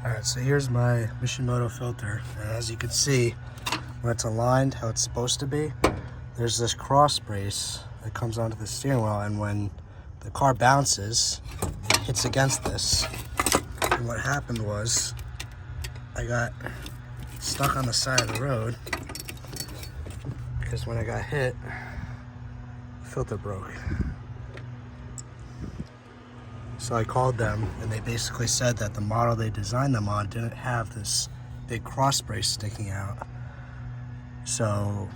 Alright, so here's my Mishimoto filter. And as you can see, when it's aligned how it's supposed to be, there's this cross brace that comes onto the steering wheel, and when the car bounces, it hits against this. And what happened was, I got stuck on the side of the road because when I got hit, the filter broke. So I called them, and they basically said that the model they designed them on didn't have this big cross brace sticking out. So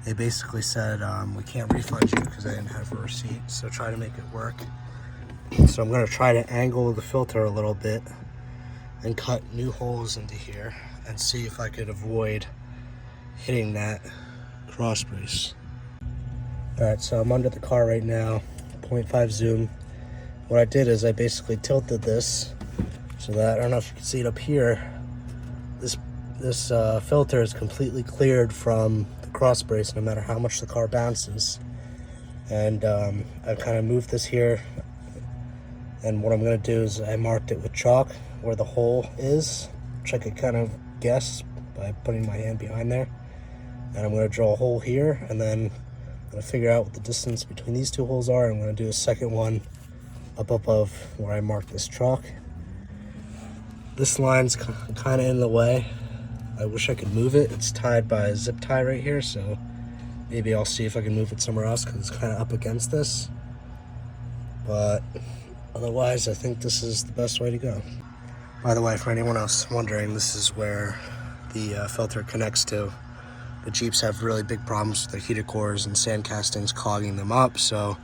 they basically said, we can't refund you because I didn't have a receipt, so try to make it work. So I'm going to try to angle the filter a little bit and cut new holes into here and see if I could avoid hitting that cross brace. Alright, so I'm under the car right now, 0.5 zoom. What I did is I basically tilted this so that, I don't know if you can see it up here, this filter is completely cleared from the cross brace no matter how much the car bounces. And I kind of moved this here, and what I'm going to do is I marked it with chalk where the hole is, which I could kind of guess by putting my hand behind there. And I'm going to drill a hole here, and then I'm going to figure out what the distance between these two holes are. I'm going to do a second one up above where I marked this chalk. This line's kind of in the way. I wish I could move it. It's tied by a zip tie right here, so maybe I'll see if I can move it somewhere else because it's kind of up against this. But otherwise, I think this is the best way to go. By the way, for anyone else wondering, this is where the filter connects to. The Jeeps have really big problems with their heater cores and sand castings clogging them up, so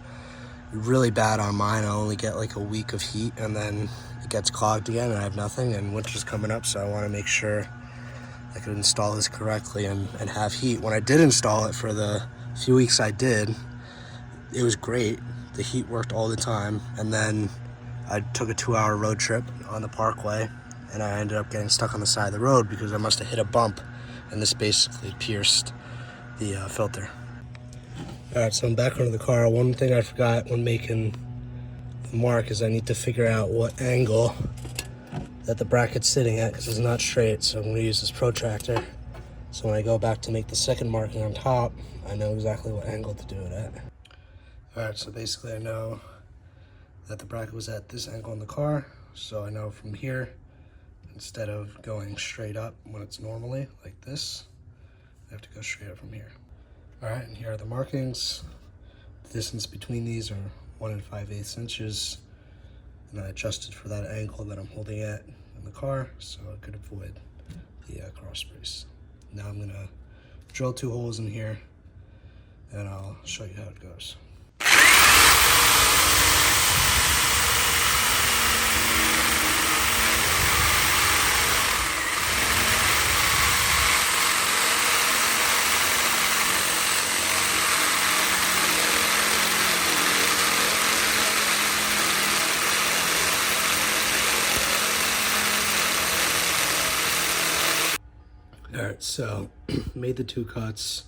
really bad on mine. I only get like a week of heat and then it gets clogged again and I have nothing, and winter's coming up, so I want to make sure I could install this correctly and have heat. When I did install it for the few weeks I did, it was great. The heat worked all the time, and then I took a 2-hour road trip on the parkway and I ended up getting stuck on the side of the road because I must have hit a bump, and this basically pierced the filter. Alright, so I'm back under the car. One thing I forgot when making the mark is I need to figure out what angle that the bracket's sitting at because it's not straight, so I'm going to use this protractor. So when I go back to make the second marking on top, I know exactly what angle to do it at. Alright, so basically I know that the bracket was at this angle in the car, so I know from here, instead of going straight up when it's normally like this, I have to go straight up from here. Alright, and here are the markings. The distance between these are 1 5/8 inches, and I adjusted for that angle that I'm holding at in the car so I could avoid the cross brace. Now I'm gonna drill 2 holes in here and I'll show you how it goes. Alright, so made the 2 cuts,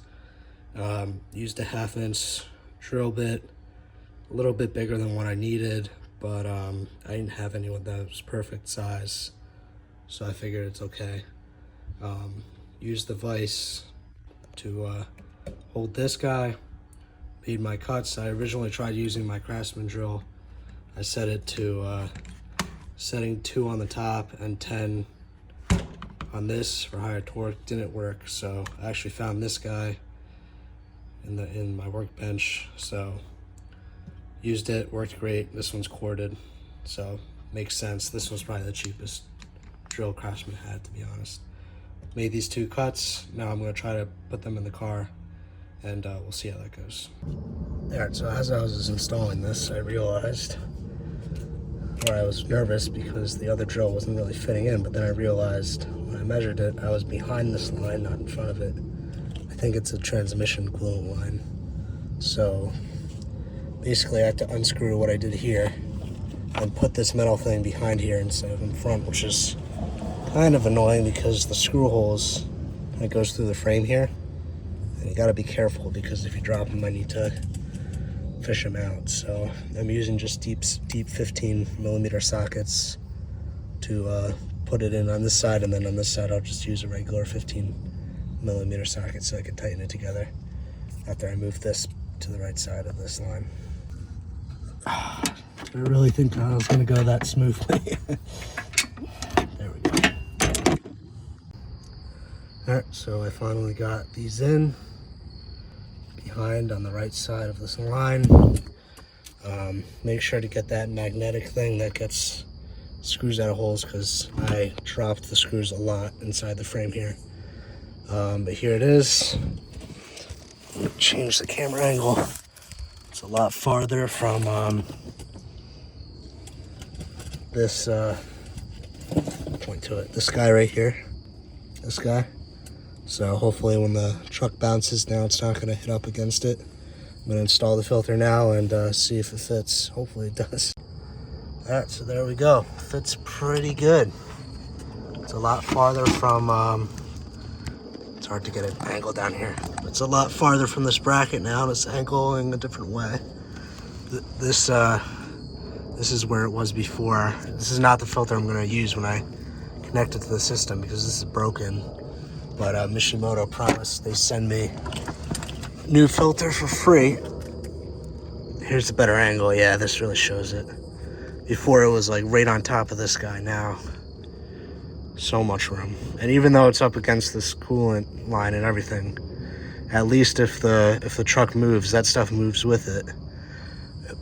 used a 1/2 inch drill bit, a little bit bigger than what I needed, but I didn't have anyone that was perfect size, so I figured it's okay. Used the vise to hold this guy, made my cuts. I originally tried using my Craftsman drill. I set it to setting 2 on the top and 10 on this for higher torque. Didn't work, so I actually found this guy in my workbench, so used it, worked great. This one's corded, so makes sense. This was probably the cheapest drill Craftsman had, to be honest. Made these 2 cuts. Now I'm going to try to put them in the car, and we'll see how that goes. Alright, so as I was installing this, I realized, or I was nervous because the other drill wasn't really fitting in, but then I realized when I measured it, I was behind this line, not in front of it. I think it's a transmission coolant line. So basically I had to unscrew what I did here and put this metal thing behind here instead of in front, which is kind of annoying because the screw holes kind of goes through the frame here. And you gotta be careful because if you drop them, I need to fish them out. So I'm using just deep 15mm sockets to put it in on this side, and then on this side I'll just use a regular 15mm socket so I can tighten it together after I move this to the right side of this line. I really think I was going to go that smoothly. There we go. Alright, so I finally got these in behind on the right side of this line. Make sure to get that magnetic thing that gets screws out of holes, because I dropped the screws a lot inside the frame here. But here it is. Change the camera angle. It's a lot farther from this point to it, this guy right here, this guy. So hopefully when the truck bounces now, it's not going to hit up against it. I'm going to install the filter now and see if it fits. Hopefully it does. Alright, so there we go. Fits pretty good. It's a lot farther from it's hard to get an angle down here. It's a lot farther from this bracket now. It's angling a different way. This is where it was before. This is not the filter I'm going to use when I connect it to the system, because this is broken. But Mishimoto promised they send me new filter for free. Here's the better angle. Yeah, this really shows it. Before it was like right on top of this guy. Now so much room. And even though it's up against this coolant line and everything, at least if the truck moves, that stuff moves with it.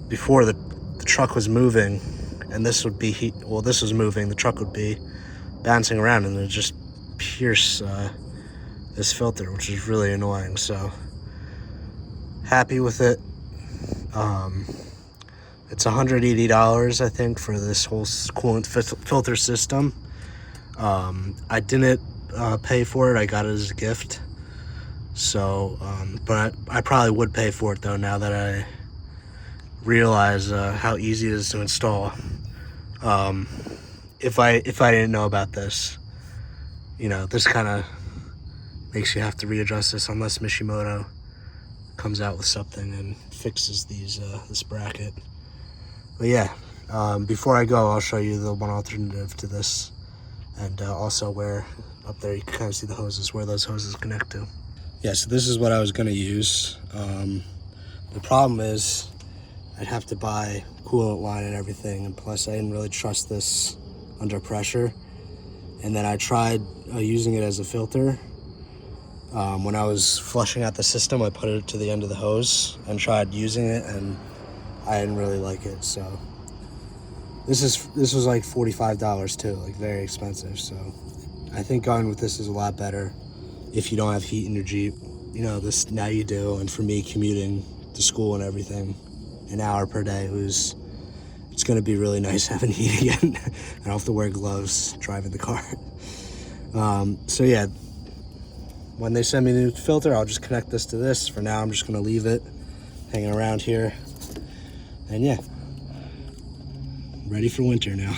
Before the truck was moving, and this would be this was moving, the truck would be bouncing around and it would just pierce this filter, which is really annoying. So happy with it. It's $180, I think, for this whole coolant filter system. I didn't pay for it. I got it as a gift. So, but I probably would pay for it though, now that I realize how easy it is to install. If I didn't know about this, you know, this kind of makes you have to readjust this unless Mishimoto comes out with something and fixes these this bracket. But yeah, before I go, I'll show you the one alternative to this, and also where up there you can kind of see the hoses, where those hoses connect to. Yeah, so this is what I was going to use. The problem is I'd have to buy coolant line and everything, and plus I didn't really trust this under pressure. And then I tried using it as a filter. When I was flushing out the system, I put it to the end of the hose and tried using it, and I didn't really like it. So this was like $45 too, like very expensive. So I think going with this is a lot better if you don't have heat in your Jeep. You know, this now you do, and for me commuting to school and everything, an hour per day it's going to be really nice having heat again. I don't have to wear gloves driving the car. So yeah, when they send me the new filter, I'll just connect this to this. For now, I'm just going to leave it hanging around here. And yeah, ready for winter now.